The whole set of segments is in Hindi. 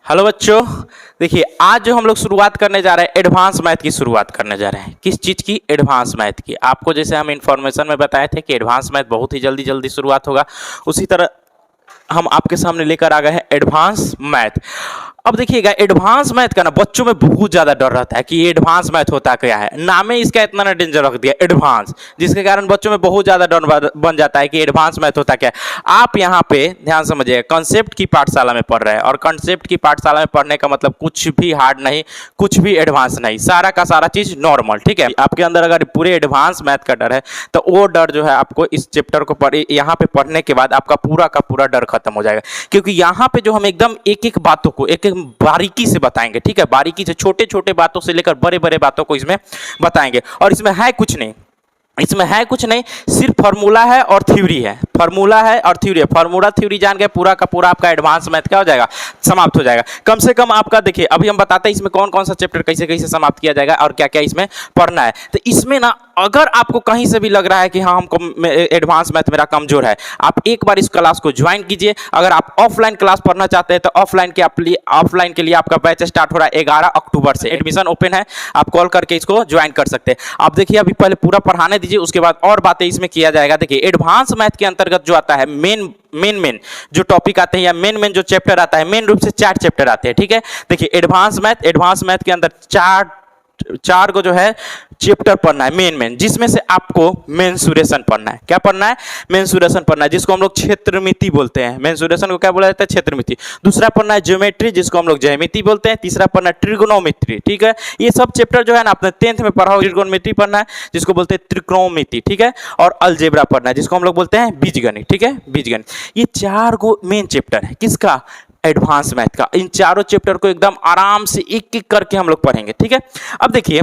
हेलो बच्चों। देखिए आज जो हम लोग शुरुआत करने जा रहे हैं एडवांस मैथ की शुरुआत करने जा रहे हैं। किस चीज़ की? एडवांस मैथ की। आपको जैसे हम इन्फॉर्मेशन में बताए थे कि एडवांस मैथ बहुत ही जल्दी जल्दी शुरुआत होगा, उसी तरह हम आपके सामने लेकर आ गए हैं एडवांस मैथ। अब देखिएगा एडवांस मैथ का ना बच्चों में बहुत ज्यादा डर रहता है कि ये एडवांस मैथ होता क्या है। नाम ही इसका इतना ना डेंजर रख दिया एडवांस, जिसके कारण बच्चों में बहुत ज्यादा डर बन जाता है कि एडवांस मैथ होता क्या है। आप यहाँ पे ध्यान समझिएगा, कंसेप्ट की पाठशाला में पढ़ रहे हैं और कंसेप्ट की पाठशाला में पढ़ने का मतलब कुछ भी हार्ड नहीं, कुछ भी एडवांस नहीं, सारा का सारा चीज नॉर्मल। ठीक है, आपके अंदर अगर पूरे एडवांस मैथ का डर है तो वो डर जो है आपको इस चैप्टर को यहाँ पे पढ़ने के बाद आपका पूरा का पूरा डर खत्म हो जाएगा। क्योंकि यहाँ पे जो हम एकदम एक एक बातों को एक एक बारीकी से बताएंगे। ठीक है, बारीकी से छोटे छोटे बातों से लेकर बड़े बड़े बातों को इसमें बताएंगे। और इसमें है कुछ नहीं, इसमें है कुछ नहीं, सिर्फ फार्मूला है और थ्योरी है। फार्मूला है और थ्योरी है। फार्मूला थ्योरी जान के पूरा का पूरा आपका एडवांस मैथ क्या हो जाएगा, समाप्त हो जाएगा। कम से कम आपका देखिए अभी हम बताते हैं इसमें कौन कौन सा चैप्टर कैसे कैसे समाप्त किया जाएगा और क्या क्या इसमें पढ़ना है। तो इसमें ना अगर आपको कहीं से भी लग रहा है कि हाँ हमको एडवांस मैथ मेरा कमजोर है, आप एक बार इस क्लास को ज्वाइन कीजिए। अगर आप ऑफलाइन क्लास पढ़ना चाहते हैं तो ऑफलाइन के लिए आपका बैच स्टार्ट हो रहा है 11 अक्टूबर से। एडमिशन ओपन है, आप कॉल करके इसको ज्वाइन कर सकते हैं। आप देखिए अभी पहले पूरा पढ़ाने दीजिए, उसके बाद और बातें इसमें किया जाएगा। देखिए एडवांस मैथ के अंतर्गत जो आता है मेन जो टॉपिक आते हैं या मेन जो चैप्टर आता है, मेन रूप से 4 चैप्टर आते हैं। ठीक है, देखिए एडवांस मैथ के अंदर चार को जो है चैप्टर पढ़ना है मेन, जिसमें से आपको मेंसुरेशन पढ़ना है। क्या पढ़ना है? मेंसुरेशन पढ़ना है, जिसको हम लोग क्षेत्रमिति बोलते हैं। मेंसुरेशन को क्या बोला जाता है? क्षेत्रमिति। दूसरा पढ़ना है ज्योमेट्री, जिसको हम लोग ज्यामिति बोलते हैं। तीसरा पढ़ना है ट्रिगोनोमेट्री। ठीक है, ये सब चैप्टर जो है ना आपने 10th में पढ़ा होगा। ट्रिगोनोमेट्री पढ़ना है, जिसको बोलते हैं त्रिकोणमिति। ठीक है, और अलजेब्रा पढ़ना है, जिसको हम लोग बोलते हैं बीजगणित। ठीक है, बीजगणित। ये 4 को मेन चैप्टर है किसका? एडवांस मैथ का। इन चारों चैप्टर को एकदम आराम से एक एक करके हम लोग पढ़ेंगे। ठीक है, अब देखिए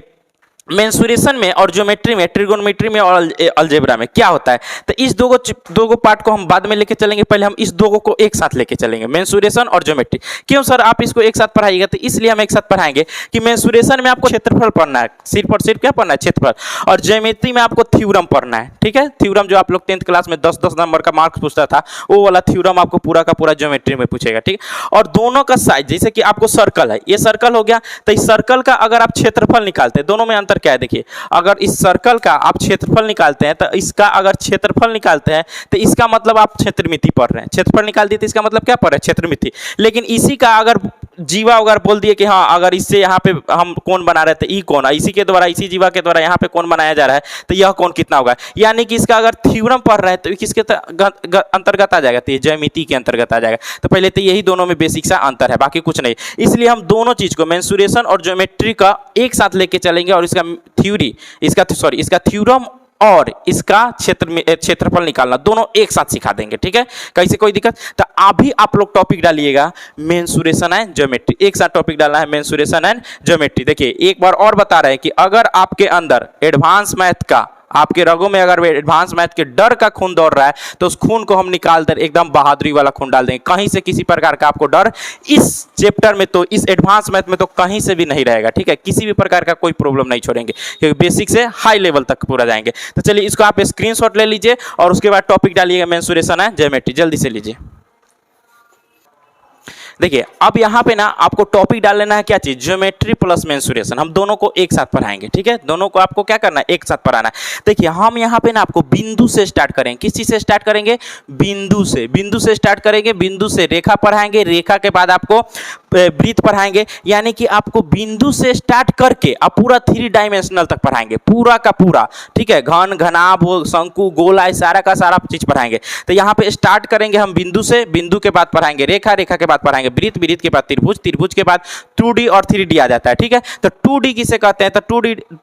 मेंसुरेशन में और ज्योमेट्री में, ट्रिगोनोमेट्री में और अलजेब्रा में क्या होता है, तो इस दो पार्ट को हम बाद में लेके चलेंगे। पहले हम इस दो को एक साथ लेके चलेंगे, मेंसुरेशन और ज्योमेट्री। क्यों सर आप इसको एक साथ पढ़ाइएगा? तो इसलिए हम एक साथ पढ़ाएंगे कि मेंसुरेशन में आपको क्षेत्रफल पढ़ना है, सिर्फ और सिर्फ क्या पढ़ना है? क्षेत्रफल। और ज्योमेट्री में आपको थ्योरम पढ़ना है। ठीक है, थ्योरम जो आप लोग 10th क्लास में 10-10 नंबर का मार्क्स पूछता था, वो वाला थ्योरम आपको पूरा का पूरा ज्योमेट्री में पूछेगा। ठीक है, और दोनों का साइज, जैसे कि आपको सर्कल है, ये सर्कल हो गया, तो इस सर्कल का अगर आप क्षेत्रफल निकालते हैं, दोनों में अंतर क्या है देखिए। अगर इस सर्कल का आप क्षेत्रफल निकालते हैं तो इसका अगर क्षेत्रफल निकालते हैं तो इसका मतलब आप क्षेत्रमिति पढ़ रहे हैं। क्षेत्रफल निकाल दिए तो इसका मतलब क्या पढ़ रहे हैं? क्षेत्रमिति। लेकिन इसी का अगर जीवा अगर बोल दिए कि हाँ अगर इससे यहाँ पे हम कोण बना रहे थे, ई कोण, इसी के द्वारा, इसी जीवा के द्वारा यहाँ पे कोण बनाया जा रहा है, तो यह कोण कितना होगा। यानी कि इसका अगर थ्योरम पढ़ रहे हैं तो किसके अंतर्गत आ जाएगा? तो ये ज्यामिति के अंतर्गत आ जाएगा। तो पहले तो यही दोनों में बेसिक सा अंतर है, बाकी कुछ नहीं। इसलिए हम दोनों चीज को, मेंसुरेशन और ज्योमेट्री का एक साथ लेके चलेंगे और इसका इसका थ्योरम और इसका क्षेत्रफल निकालना दोनों एक साथ सिखा देंगे। ठीक है, कैसे? कोई दिक्कत? तो अभी आप लोग टॉपिक डालिएगा मेंसुरेशन एंड ज्योमेट्री, एक साथ टॉपिक डालना है मेंसुरेशन एंड ज्योमेट्री। देखिए एक बार और बता रहे हैं कि अगर आपके अंदर एडवांस मैथ का, आपके रगों में अगर एडवांस मैथ के डर का खून दौड़ रहा है तो उस खून को हम निकाल कर एकदम बहादुरी वाला खून डाल देंगे। कहीं से किसी प्रकार का आपको डर इस चैप्टर में, तो इस एडवांस मैथ में तो कहीं से भी नहीं रहेगा। ठीक है, किसी भी प्रकार का कोई प्रॉब्लम नहीं छोड़ेंगे, क्योंकि बेसिक से हाई लेवल तक पूरा जाएंगे। तो चलिए इसको आप स्क्रीनशॉट ले लीजिए और उसके बाद टॉपिक डालिएगा मेंसुरेशन एंड ज्योमेट्री। जल्दी से लीजिए। देखिए अब यहाँ पे ना आपको टॉपिक डाल लेना है, क्या चीज? Geometry plus mensuration. हम दोनों को एक साथ पढ़ाएंगे। ठीक है, दोनों को आपको क्या करना है? एक साथ पढ़ाना है। देखिए हम यहाँ पे ना आपको बिंदु से स्टार्ट करेंगे। किस चीज से स्टार्ट करेंगे? बिंदु से स्टार्ट करेंगे। बिंदु से रेखा पढ़ाएंगे, रेखा के बाद आपको वृत्त पढ़ाएंगे। यानी कि आपको बिंदु से स्टार्ट करके अब पूरा 3 डायमेंशनल तक पढ़ाएंगे, पूरा का पूरा। ठीक है, घन, घनाभ, शंकु, गोलाई, सारा का सारा चीज पढ़ाएंगे। तो यहाँ पे स्टार्ट करेंगे हम बिंदु से, बिंदु के बाद पढ़ाएंगे रेखा, रेखा के बाद पढ़ाएंगे वृत्त, वृत्त के बाद त्रिभुज, त्रिभुज के बाद 2D और 3D आ जाता है। ठीक है, तो 2D किसे कहते हैं? तो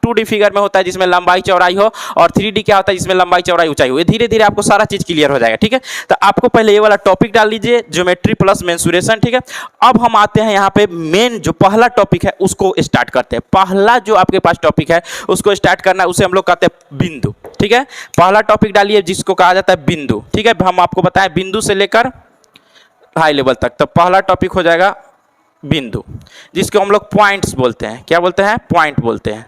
2D फिगर में होता है जिसमें लंबाई चौड़ाई हो, और 3D क्या होता है? जिसमें लंबाई चौड़ाई ऊंचाई हो। धीरे धीरे आपको सारा चीज क्लियर हो जाएगा। ठीक है, तो आपको पहले ये वाला टॉपिक डाल लीजिए, ज्योमेट्री प्लस मेंसुरेशन। ठीक है, अब हम आते हैं यहाँ पे मेन जो पहला टॉपिक है उसको स्टार्ट करते हैं। पहला जो आपके पास टॉपिक है उसको स्टार्ट करना है, उसे हम लोग कहते हैं बिंदु। ठीक है, पहला टॉपिक डालिए जिसको कहा जाता है बिंदु। ठीक है, हम आपको बताएं बिंदु से लेकर हाई लेवल तक। तो पहला टॉपिक हो जाएगा बिंदु, जिसको हम लोग पॉइंट्स बोलते हैं। क्या बोलते हैं? पॉइंट बोलते हैं।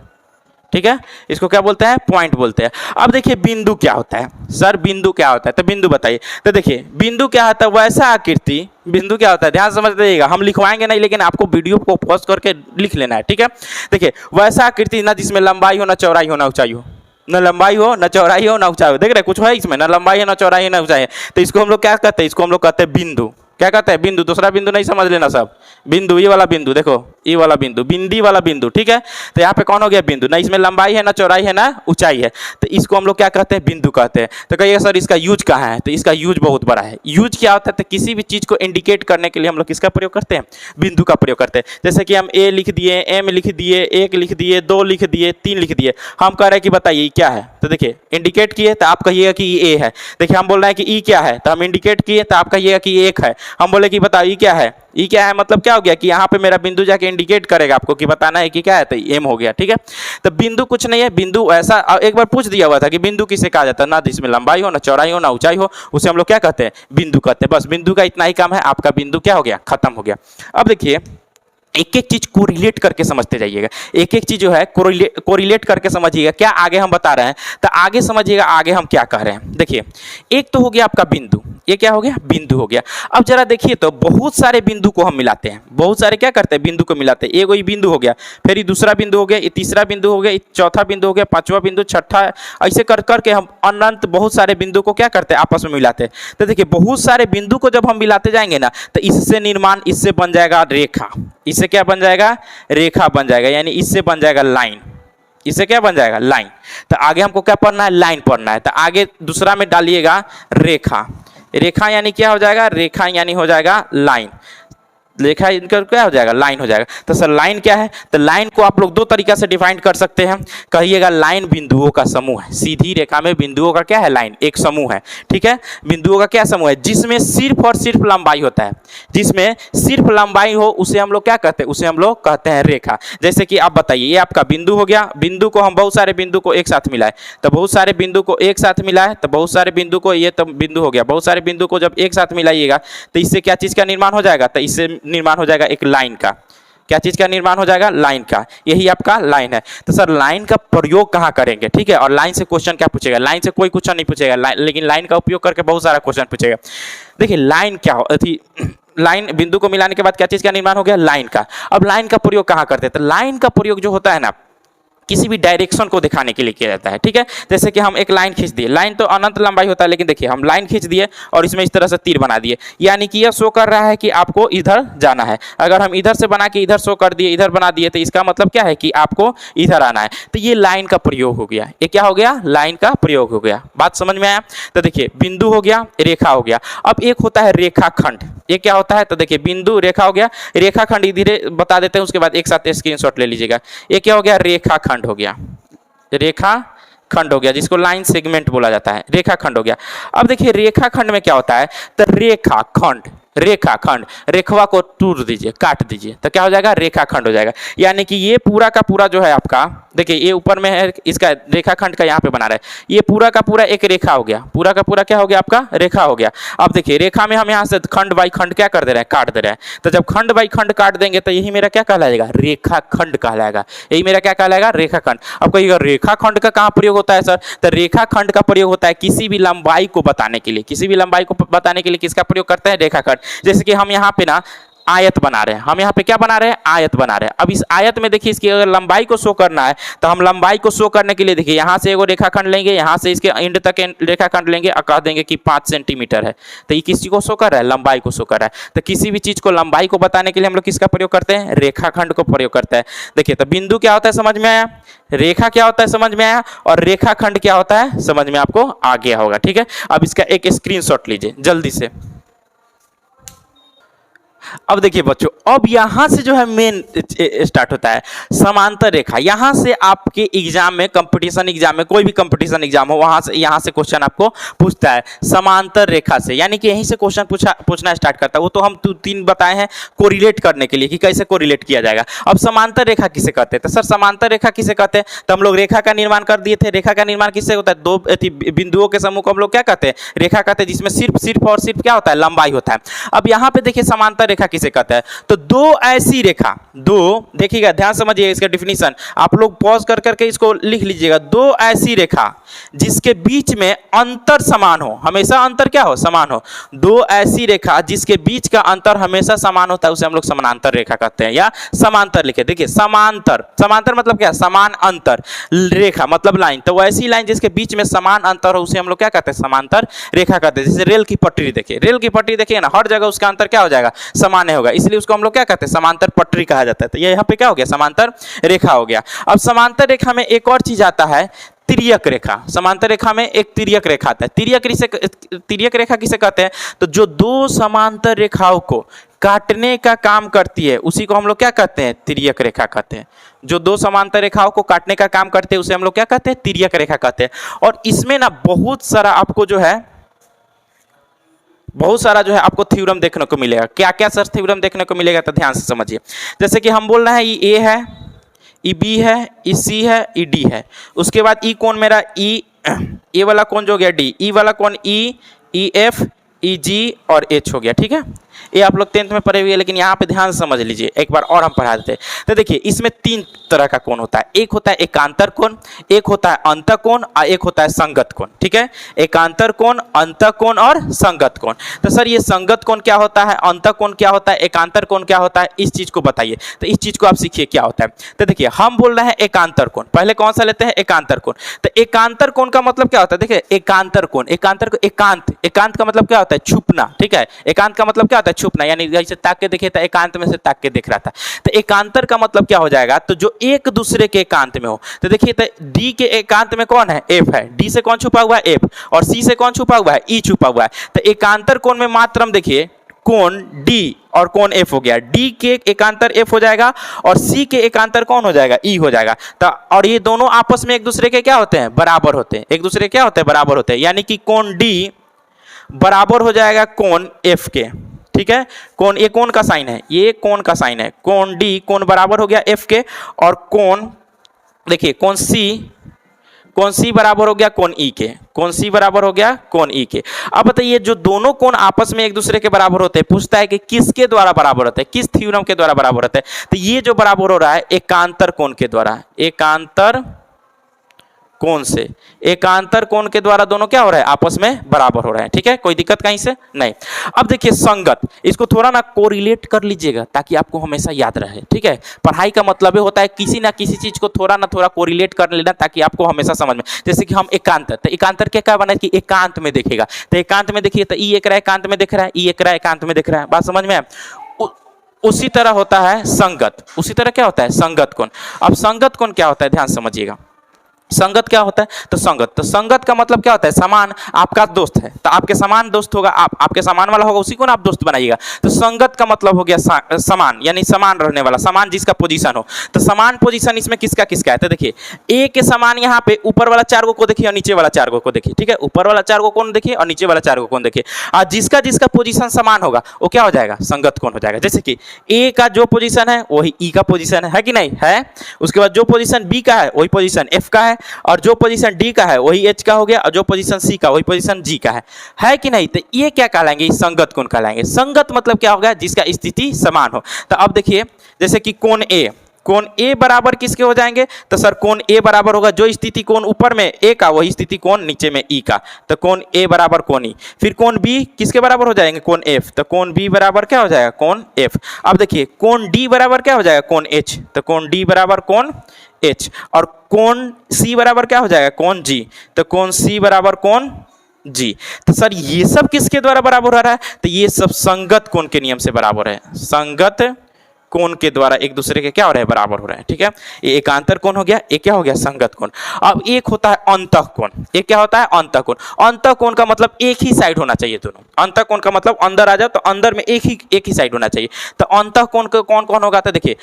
ठीक है, इसको क्या बोलते हैं, पॉइंट बोलते हैं। अब देखिए बिंदु क्या होता है, सर बिंदु क्या होता है, तो बिंदु बताइए। तो देखिए बिंदु क्या होता है, वैसा आकृति, बिंदु क्या होता है, ध्यान समझ जाइएगा, हम लिखवाएंगे नहीं लेकिन आपको वीडियो को पॉज करके लिख लेना है, ठीक है। देखिए वैसा आकृति ना जिसमें लंबाई हो, ना चौड़ाई हो, ना ऊंचाई हो, न लंबाई हो, न चौड़ाई हो, न ऊंचाई हो, देख रहे कुछ है इसमें, न लंबाई है, न चौड़ाई है, न ऊंचाई है, तो इसको हम लोग क्या कहते हैं, इसको हम लोग कहते हैं बिंदु। क्या कहते हैं, बिंदु। दूसरा बिंदु नहीं समझ लेना सब, बिंदु, ये वाला बिंदु, देखो ये वाला बिंदु, बिंदी वाला बिंदु, ठीक है। तो यहाँ पे कौन हो गया, बिंदु, ना इसमें लंबाई है, ना चौड़ाई है, ना ऊंचाई है, तो इसको हम लोग क्या कहते हैं, बिंदु कहते हैं। तो कहिए सर इसका यूज कहाँ है, तो इसका यूज बहुत बड़ा है। यूज क्या होता है, तो किसी भी चीज को इंडिकेट करने के लिए हम लोग किसका प्रयोग करते हैं, बिंदु का प्रयोग करते हैं। जैसे कि हम ए लिख दिए, एम लिख दिए, 1 लिख दिए, 2 लिख दिए, 3 लिख दिए, हम कह रहे हैं कि बताइए क्या है, तो देखिए इंडिकेट किए तो आप कहिएगा कि ये ए है। देखिए हम बोल रहे हैं कि ई क्या है, तो हम इंडिकेट किए तो आप कहिएगा कि ये 1 है। हम बोले कि बताओ ई क्या है, ई क्या है, मतलब क्या हो गया कि यहाँ पे मेरा बिंदु जाके इंडिकेट करेगा आपको कि बताना है कि क्या है, तो एम हो गया, ठीक है। तो बिंदु कुछ नहीं है, बिंदु ऐसा एक बार पूछ दिया हुआ था कि बिंदु किसे कहा जाता है, ना जिसमें लंबाई हो, ना चौड़ाई हो, ना ऊंचाई हो, उसे हम लोग क्या कहते हैं, बिंदु कहते हैं। बस बिंदु का इतना ही काम है, आपका बिंदु क्या हो गया, खत्म हो गया। अब देखिए एक एक चीज कोरिलेट करके समझते जाइएगा, एक एक चीज जो है कोरिलेट करके समझिएगा, क्या आगे हम बता रहे हैं, तो आगे समझिएगा आगे हम क्या कह रहे हैं। देखिए एक तो हो गया आपका बिंदु, ये क्या हो गया, बिंदु हो गया। अब जरा देखिए तो बहुत सारे बिंदु को हम मिलाते हैं, बहुत सारे क्या करते हैं, बिंदु को मिलाते हैं। एगो ये बिंदु हो गया, फिर ये दूसरा बिंदु हो गया, ये तीसरा बिंदु हो गया, ये चौथा बिंदु हो गया, पांचवा बिंदु, छठा, ऐसे कर करके हम अनंत बहुत सारे बिंदु को क्या करते हैं, आपस में मिलाते हैं। तो देखिए बहुत सारे बिंदु को जब हम मिलाते जाएंगे ना, तो इससे निर्माण, इससे बन जाएगा रेखा, इससे क्या बन जाएगा, रेखा बन जाएगा, यानी इससे बन जाएगा लाइन, इससे क्या बन जाएगा, लाइन। तो आगे हमको क्या पढ़ना है, लाइन पढ़ना है। तो आगे दूसरा में डालिएगा रेखा, रेखा यानी क्या हो जाएगा, रेखा यानी हो जाएगा लाइन, रेखा इनका क्या हो जाएगा, लाइन हो जाएगा। तो सर लाइन क्या है, तो लाइन को आप लोग दो तरीका से डिफाइन कर सकते हैं। कहिएगा लाइन बिंदुओं का समूह है, सीधी रेखा में बिंदुओं का क्या है, लाइन एक समूह है, ठीक है। बिंदुओं का क्या समूह है, जिसमें सिर्फ और सिर्फ लंबाई होता है, जिसमें सिर्फ लंबाई हो उसे हम लोग क्या कहते हैं, उसे हम लोग कहते हैं रेखा। जैसे कि आप बताइए, ये आपका बिंदु हो गया, बिंदु को हम बहुत सारे बिंदु को एक साथ मिलाए, तो बहुत सारे बिंदु को एक साथ मिलाए, तो बहुत सारे बिंदु को, ये तो बिंदु हो गया, बहुत सारे बिंदु को जब एक साथ मिलाइएगा तो इससे क्या चीज का निर्माण हो जाएगा, तो इससे निर्माण हो जाएगा एक लाइन का। क्या चीज का निर्माण हो जाएगा, लाइन का। यही आपका लाइन है। तो सर लाइन का प्रयोग कहाँ करेंगे, ठीक है। और लाइन से क्वेश्चन क्या पूछेगा, लाइन से कोई क्वेश्चन नहीं पूछेगा, लेकिन लाइन का उपयोग करके बहुत सारा क्वेश्चन पूछेगा। देखिए लाइन क्या हो थी, लाइन बिंदु को मिलाने के बाद क्या चीज का निर्माण हो गया, लाइन का। अब लाइन का प्रयोग कहाँ करते हैं, तो लाइन का प्रयोग जो होता है ना, किसी भी डायरेक्शन को दिखाने के लिए किया जाता है, ठीक है। जैसे कि हम एक लाइन खींच दिए, लाइन तो अनंत लंबाई होता है, लेकिन देखिए हम लाइन खींच दिए और इसमें इस तरह से तीर बना दिए, यानी कि यह शो कर रहा है कि आपको इधर जाना है। अगर हम इधर से बना के इधर शो कर दिए, इधर बना दिए, तो इसका मतलब क्या है कि आपको इधर आना है। तो ये लाइन का प्रयोग हो गया, ये क्या हो गया, लाइन का प्रयोग हो गया। बात समझ में आया। तो देखिए बिंदु हो गया, रेखा हो गया। अब एक होता है रेखाखंड, ये क्या होता है, तो देखिए बिंदु रेखा हो गया, रेखाखंड धीरे बता देते हैं, उसके बाद एक साथ स्क्रीनशॉट ले लीजिएगा। ये क्या हो गया, रेखाखंड हो गया, रेखा खंड हो गया, जिसको लाइन सेगमेंट बोला जाता है, रेखाखंड हो गया। अब देखिए रेखाखंड में क्या होता है, तो रेखाखंड, रेखाखंड, रेखवा को तोड़ दीजिए, काट दीजिए, तो क्या हो जाएगा, रेखाखंड हो जाएगा। यानी कि ये पूरा का पूरा जो है आपका, देखिए ये ऊपर में है, इसका रेखाखंड का यहाँ पे बना रहा है, ये पूरा का पूरा एक रेखा हो गया, पूरा का पूरा क्या हो गया आपका, रेखा हो गया। अब देखिए रेखा में हम यहाँ से खंड बाई खंड क्या कर दे रहे हैं, काट दे रहे हैं। तो जब खंड बाई खंड काट देंगे तो यही मेरा क्या कहलाएगा, रेखाखंड कहलाएगा, यही मेरा क्या कहलाएगा, रेखाखंड। अब कहिएगा रेखाखंड का कहाँ प्रयोग होता है सर, तो रेखाखंड का प्रयोग होता है किसी भी लंबाई को बताने के लिए, किसी भी लंबाई को बताने के लिए किसका प्रयोग करते हैं, रेखाखंड। जैसे कि हम यहाँ पे ना आयत बना रहे हैं, हम यहाँ पे क्या बना रहे हैं, आयत बना रहे हैं। अब इस आयत में देखिए इसकी अगर लंबाई को शो करना है, तो हम लंबाई को शो करने के लिए देखिए यहाँ से एगो रेखाखंड लेंगे, यहाँ से इसके एंड तक रेखाखंड लेंगे और कह देंगे कि 5 सेंटीमीटर है। तो ये किसी को शो कर रहा है, लंबाई को शो कर रहा है। तो किसी भी चीज को लंबाई को बताने के लिए हम लोग किसका प्रयोग करते हैं, रेखाखंड को प्रयोग करते हैं। देखिए तो बिंदु क्या होता है समझ में आया, रेखा क्या होता है समझ में आया, और रेखाखंड क्या होता है समझ में आपको आ गया होगा, ठीक है। अब इसका एक स्क्रीनशॉट लीजिए जल्दी से। अब देखिए बच्चों, अब यहां से जो है मेन स्टार्ट होता है समांतर रेखा। यहां से आपके एग्जाम में, कंपटीशन एग्जाम में, कोई भी कंपटीशन एग्जाम हो, वहां से यहां से क्वेश्चन आपको पूछता है समांतर रेखा से, यानी कि यहीं से क्वेश्चन पूछना स्टार्ट करता है। वो तो हम 3 बताए हैं कोरिलेट करने के लिए कि कैसे कोरिलेट किया जाएगा। अब समांतर रेखा किसे कहते हैं, तो सर समांतर रेखा किसे कहते हैं, तो हम लोग रेखा का निर्माण कर दिए थे। रेखा का निर्माण किससे होता है, 2 बिंदुओं के समूह को हम लोग क्या कहते हैं, रेखा कहते हैं, जिसमें सिर्फ और सिर्फ क्या होता है, लंबाई होता है। अब यहाँ पे देखिए समांतर रेखा रेखा किसे कहते हैं? तो दो ऐसी रेखा, दो देखिएगा, ध्यान समझिए इसका डिफिनीशन, आप लोग पॉज कर करके इसको लिख लीजिएगा। दो ऐसी रेखा जिसके बीच में अंतर समान हो, हमेशा अंतर क्या हो? समान हो। दो ऐसी रेखा जिसके बीच का अंतर हमेशा समान होता है उसे हम लोग समानांतर रेखा कहते हैं, या समांतर लिखे। देखिए समांतर, समांतर मतलब क्या? समान अंतर, रेखा मतलब लाइन, तो वैसी लाइन जिसके बीच में समान अंतर हो उसे हम लोग क्या कहते हैं? समांतर रेखा कहते हैं। जैसे रेल की पटरी देखिए, रेल की पटरी देखिए ना, हर जगह उसका अंतर क्या हो जाएगा? समान होगा, इसलिए उसको हम लोग क्या कहते हैं? समांतर पटरी कहा जाता है। तो ये यहाँ पे क्या हो गया? समांतर रेखा हो गया। अब समांतर रेखा में एक और चीज आता है, तिर्यक रेखा। समांतर रेखा में एक तिर्यक रेखा आता है। तिर्यक रेखा किसे कहते हैं? तो जो दो समांतर रेखाओं को काटने का काम करती है उसी को हम लोग क्या कहते हैं? तिर्यक रेखा कहते हैं। जो दो समांतर रेखाओं को काटने का काम करते हैं उसे हम लोग क्या कहते हैं? तिर्यक रेखा कहते हैं। और इसमें ना बहुत सारा आपको जो है, बहुत सारा जो है आपको थ्योरम देखने को मिलेगा। क्या क्या सर थ्योरम देखने को मिलेगा? तो ध्यान से समझिए। जैसे कि हम बोल रहे हैं ये ए है, ई बी है, ई सी है, ई डी है। उसके बाद ई कौन मेरा ई, ए वाला कौन जो हो गया डी, ई वाला कौन ई, ई एफ, ई जी और एच हो गया। ठीक है, ये आप लोग 10th में पढ़े हुए हैं, लेकिन यहाँ पे ध्यान से समझ लीजिए, एक बार और हम पढ़ा देते हैं। तो देखिए इसमें तीन तरह का कोण होता है। एक होता है एकांतर कोण, एक होता है अंतः कोण और एक होता है संगत कोण। ठीक है, एकांतर कोण, अंतः कोण और संगत कोण। तो सर ये संगत कोण क्या होता है, अंतः कोण क्या होता है, एकांतर कोण क्या होता है, इस चीज को बताइए। तो इस चीज को आप सीखिए क्या होता है। तो देखिए हम बोल रहे हैं एकांतर कोण, पहले कौन सा लेते हैं? एकांतर कोण। तो एकांतर कोण का मतलब क्या होता है? देखिए एकांतर कोण, एकांतर को एकांत, एकांत का मतलब क्या होता है? छुपना। ठीक है, एकांत का मतलब क्या होता है? छुपना, यानी जैसे ताक के देखे तो एकांत में से ताक के देख रहा था। तो एकांतर का मतलब क्या हो जाएगा? तो जो एक दूसरे के एकांत में हो। तो देखिए तो डी के एकांत में कौन है? एफ है। डी से कौन छुपा हुआ है? एफ। और सी से कौन छुपा हुआ है? ई छुपा हुआ है। तो एकांतर कोण में मात्रम देखिए कोण डी और कोण एफ हो गया। डी के एकांतर एफ हो जाएगा और सी के एकांतर कौन हो जाएगा? ई हो जाएगा। तो और ये दोनों आपस में एक दूसरे के क्या होते हैं? बराबर होते हैं। एक दूसरे के क्या होते हैं? बराबर होते हैं। यानी कि कोण डी बराबर हो जाएगा कोण एफ के। ठीक है, कोण, ये कोण का साइन है, ये कोण का साइन है। कोण डी, कोण बराबर हो गया एफ के, और कोण देखिए कोण सी बराबर हो गया कोण ई के। कोण सी बराबर हो गया कोण ई के। अब बताइए जो दोनों कोण आपस में एक दूसरे के बराबर होते हैं, पूछता है कि किसके द्वारा बराबर होते हैं, किस थ्योरम के द्वारा बराबर होते हैं? तो ये जो बराबर हो रहा है एकांतर कोण के द्वारा, एकांतर कोण से, एकांतर कोण के द्वारा दोनों क्या हो रहा है? आपस में बराबर हो रहे हैं। ठीक है, कोई दिक्कत कहीं से नहीं। अब देखिए संगत, इसको थोड़ा ना कोरिलेट कर लीजिएगा ताकि आपको हमेशा याद रहे। ठीक है, पढ़ाई का मतलब ये होता है किसी ना किसी चीज को थोड़ा ना थोड़ा कोरिलेट कर लेना ताकि आपको हमेशा समझ में। जैसे कि हम एकांतर, तो एकांतर क्या बना कि एकांत में देखेगा। तो एकांत में देखिए तो ई एक एकांत में दिख रहा है, ई एक एकांत में दिख रहा है। बात समझ में? उसी तरह होता है संगत। उसी तरह क्या होता है? संगत कोण। अब संगत कोण क्या होता है? ध्यान समझिएगा। संगत क्या होता है? तो संगत का मतलब क्या होता है? समान। आपका दोस्त है तो आपके समान दोस्त होगा, आपके समान वाला होगा उसी को ना आप दोस्त बनाइएगा। तो संगत का मतलब हो गया समान, यानी समान रहने वाला, समान जिसका पोजीशन हो। तो समान पोजीशन इसमें किसका किसका है? तो देखिए ए के समान यहाँ पे ऊपर वाला 4 को देखिए और नीचे वाला 4 को देखिए। ठीक है, ऊपर वाला 4 कोण देखिए और नीचे वाला 4 कोण देखिए। और जिसका जिसका पोजीशन समान होगा वो क्या हो जाएगा? संगत कोण हो जाएगा। जैसे कि ए का जो पोजीशन है वही ई का पोजीशन है कि नहीं है। उसके बाद जो पोजीशन बी का है वही पोजीशन एफ का है, और जो पोजीशन डी का है वही एच का हो गया, और जो पोजीशन सी का वही पोजीशन जी का है कि नहीं? तो ये क्या कहलाएंगे? संगत कोण कहलाएंगे। संगत मतलब क्या होगा? जिसका स्थिति समान हो। तो अब देखिए जैसे कि कोण ए बराबर किसके हो जाएंगे? तो सर कोण ए बराबर होगा जो स्थिति कोण ऊपर में ए का वही स्थिति कोण नीचे में ई का। तो कोण ए बराबर कोण ई। फिर कोण बी किसके बराबर हो जाएंगे? कोण एफ। तो कोण बी बराबर क्या हो जाएगा? कोण एफ। अब देखिए कोण डी बराबर क्या हो जाएगा? कोण एच। तो कोण डी बराबर कोण एच। और कोण सी बराबर क्या हो जाएगा? कोण जी। तो कोण सी बराबर कोण जी। तो सर ये सब किसके द्वारा बराबर हो रहा है? तो ये सब संगत कोण के नियम से बराबर है। संगत कोण के द्वारा एक दूसरे के क्या हो रहे हैं? बराबर हो रहे हैं। ठीक है, ये एकांतर कोण हो गया, एक क्या हो गया? संगत कोण। अब एक होता है अंतः कोण। एक क्या होता है? अंतः कोण। अंतः कोण का मतलब एक ही साइड होना चाहिए दोनों। अंतः कोण का मतलब अंदर आ जाओ तो अंदर में एक ही साइड होना चाहिए। तो अंतः कोण कौन कौन होगा? तो देखिए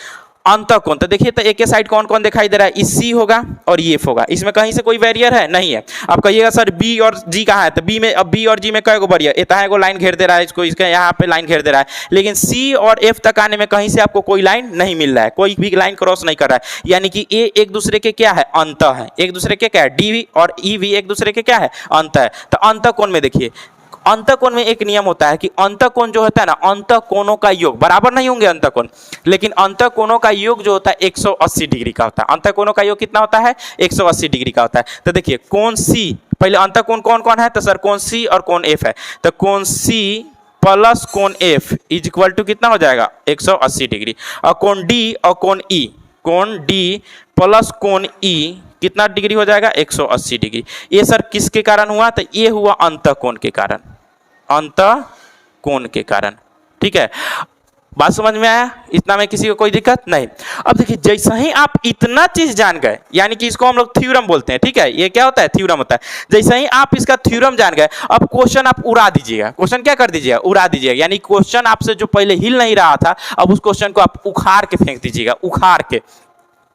अंतः कोण, तो देखिए तो एक के साइड कौन कौन दिखाई दे रहा है? सी होगा और ये होगा। इसमें कहीं से कोई बैरियर है? नहीं है। आप कहिएगा सर बी और जी कहाँ है? तो बी में, अब बी और जी में कई गो बैरियर? इतना को लाइन घेर दे रहा है, इसको इसके यहाँ पे लाइन घेर दे रहा है। लेकिन सी और एफ तक आने में कहीं से आपको कोई लाइन नहीं मिल रहा है, कोई भी लाइन क्रॉस नहीं कर रहा है। यानी कि ए एक दूसरे के क्या है? अंतः है। एक दूसरे के क्या है? डी और ई भी एक दूसरे के क्या है? अंतः है। तो अंतः कोण में देखिए अंतःकोण में एक नियम होता है कि अंतःकोण जो होता है ना, अंतःकोणों का योग बराबर नहीं होंगे अंतःकोण, लेकिन अंतःकोणों का योग जो होता है 180 डिग्री का होता है। अंतःकोणों का योग कितना होता है? 180 डिग्री का होता है। तो देखिए कोण सी, पहले अंतःकोण कौन कौन है? तो सर कोण सी और कोण एफ है। तो कोण सी प्लस कोण एफ इज इक्वल टू कितना हो जाएगा? 180 डिग्री। और कोण डी और कोण ई, कोण डी प्लस कोण ई कितना डिग्री हो जाएगा? 180 डिग्री। ये सर किसके कारण हुआ? तो ये हुआ अंतःकोण के कारण, अंतःकोण के कारण। ठीक है, बात समझ में आया? इतना में किसी को कोई दिक्कत नहीं। अब देखिए जैसे ही आप इतना चीज जान गए, यानी कि इसको हम लोग थ्योरम बोलते हैं। ठीक है, ये क्या होता है? थ्योरम होता है। जैसे ही आप इसका थ्योरम जान गए, अब क्वेश्चन आप उड़ा दीजिएगा। क्वेश्चन क्या कर दीजिएगा? उड़ा दीजिएगा। यानी क्वेश्चन आपसे जो पहले हिल नहीं रहा था, अब उस क्वेश्चन को आप उखाड़ के फेंक दीजिएगा, उखाड़ के।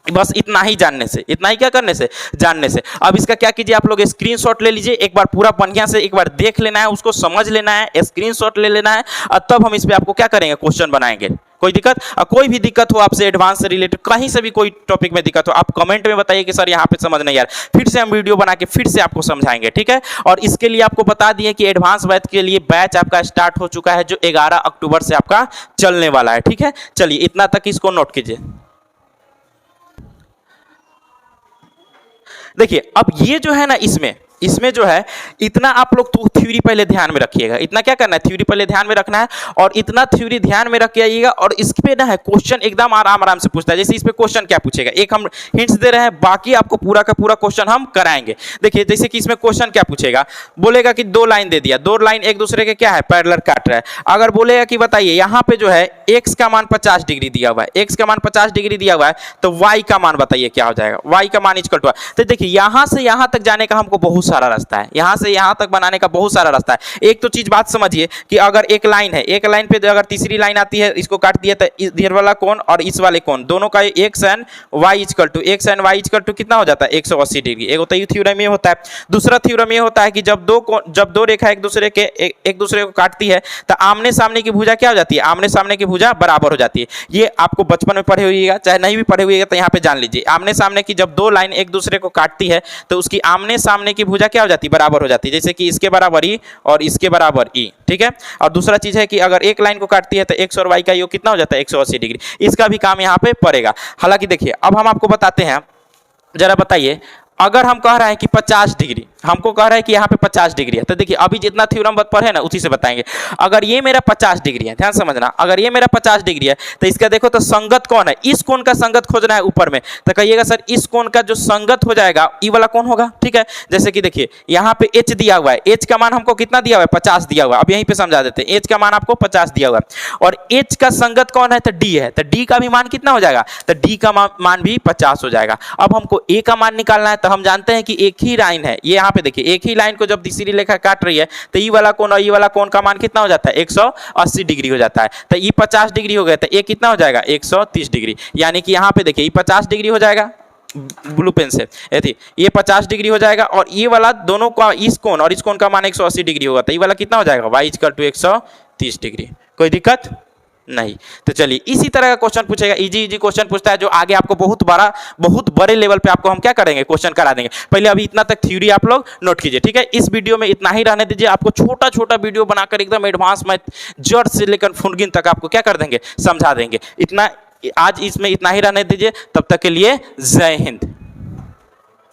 बस इतना ही जानने से, इतना ही क्या करने से? जानने से। अब इसका क्या कीजिए, आप लोग स्क्रीनशॉट ले लीजिए, एक बार पूरा बढ़िया से एक बार देख लेना है, उसको समझ लेना है, स्क्रीनशॉट ले लेना है, और तब हम इस पे आपको क्या करेंगे? क्वेश्चन बनाएंगे। कोई दिक्कत? कोई भी दिक्कत हो आपसे एडवांस से रिलेटेड, कहीं से भी कोई टॉपिक में दिक्कत हो, आप कमेंट में बताइए कि सर यहाँ पे समझ नहीं आ रहा, फिर से हम वीडियो बना के फिर से आपको समझाएंगे। ठीक है, और इसके लिए आपको बता दिए कि एडवांस मैथ के लिए बैच आपका स्टार्ट हो चुका है, जो 11 अक्टूबर से आपका चलने वाला है। ठीक है, चलिए इतना तक इसको नोट कीजिए। देखिए अब ये जो है ना, इसमें जो है इतना आप लोग तो थ्योरी पहले ध्यान में रखिएगा। इतना क्या करना है? थ्योरी पहले ध्यान में रखना है, और इतना थ्योरी ध्यान में रख के आइएगा। और इस पे ना है क्वेश्चन एकदम आराम से पूछता है। जैसे इस पे क्वेश्चन क्या पूछेगा, एक हम हिंट्स दे रहे हैं, बाकी आपको पूरा का पूरा क्वेश्चन हम कराएंगे। देखिए जैसे कि इसमें क्वेश्चन क्या पूछेगा, बोलेगा कि दो लाइन दे दिया, दो लाइन एक दूसरे के क्या है? पैरेलल काट रहा है। अगर बोलेगा कि बताइए यहाँ पे जो है x का मान 50 डिग्री दिया हुआ है, x का मान 50 डिग्री दिया हुआ है, तो y का मान बताइए क्या हो जाएगा? y का मान इक्वल टू, तो देखिए यहाँ से यहाँ तक जाने का हमको बहुत सारा रास्ता है, यहाँ से यहाँ तक बनाने का बहुत सारा रास्ता है। एक तो चीज बात समझिए कि अगर एक लाइन है, एक लाइन पे अगर तीसरी लाइन आती है, इसको काट दिया, तो इधर वाला कोण और इस वाले कोण दोनों का x and y equal to, x and y equal to कितना हो जाता है? 180 डिग्री। एक होता है थ्योरम ये होता है। दूसरा थ्योरम ये होता है कि जब दो रेखा एक दूसरे को काटती है, तो आमने सामने की भुजा क्या हो जाती है? आमने सामने की भुजा बराबर हो जाती है। ये आपको बचपन में पढ़े होइएगा, चाहे नहीं भी पढ़े होइएगा तो यहाँ पे जान लीजिए। आमने सामने की जब दो लाइन एक दूसरे को काटती है, तो उसकी आमने सामने की भुजा क्या हो जाती है? बराबर हो जाती है। जैसे कि इसके बराबर ई और इसके बराबर ई। ठीक है, और दूसरा चीज है कि अगर एक लाइन को काटती है तो x और y का योग कितना हो जाता है? 180 डिग्री। इसका भी काम यहाँ पे पड़ेगा। हालांकि देखिए अब हम आपको बताते हैं, जरा बताइए, अगर हम कह रहे हैं कि 50 डिग्री, हमको कह रहा है कि यहाँ पे 50 डिग्री है, तो देखिए अभी जितना थ्योरम पढ़े ना उसी से बताएंगे। अगर ये मेरा 50 डिग्री है, ध्यान समझना, अगर ये मेरा 50 डिग्री है, तो इसका देखो तो संगत कौन है? इस कोण का संगत खोजना है ऊपर में, तो कहिएगा सर इस कोण का जो संगत हो जाएगा ये वाला कौन होगा? ठीक है, जैसे कि देखिए यहाँ पे h दिया हुआ है, h का मान हमको कितना दिया हुआ है? 50 दिया हुआ है। अब यहीं पे समझा देते हैं, h का मान आपको 50 दिया हुआ है, और h का संगत कौन है? तो d है, तो d का भी मान कितना हो जाएगा? तो d का मान भी 50 हो जाएगा। अब हमको a का मान निकालना है, तो हम जानते हैं कि एक ही लाइन है, ये यहाँ पे देखिए एक ही लाइन को जब तीसरी रेखा काट रही है, तो ये वाला कोण और ये वाला कोण का मान कितना हो जाता है? 180 डिग्री हो जाता है। तो ये 50 डिग्री हो गया, तो ये कितना हो जाएगा? 130 डिग्री। यानी कि यहाँ पे देखिए ये 50 डिग्री हो जाएगा, ब्लू पेन से ये 50 डिग्री हो जाएगा, और ये वाला दोनों का इस कोण और इस कोण का मान 180 डिग्री होगा, तो ये वाला कितना हो जाएगा? y equal to 130 degree. कोई दिक्कत नहीं। तो चलिए इसी तरह का क्वेश्चन पूछेगा, इजी क्वेश्चन पूछता है, जो आगे आपको बहुत बड़े लेवल पे आपको हम क्या करेंगे? क्वेश्चन करा देंगे। पहले अभी इतना तक थ्योरी आप लोग नोट कीजिए। ठीक है, इस वीडियो में इतना ही रहने दीजिए। आपको छोटा छोटा वीडियो बनाकर एकदम एडवांस मैथ जड़ से लेकर फुनगिन तक आपको क्या कर देंगे? समझा देंगे। इतना आज इसमें इतना ही रहने दीजिए। तब तक के लिए जय हिंद।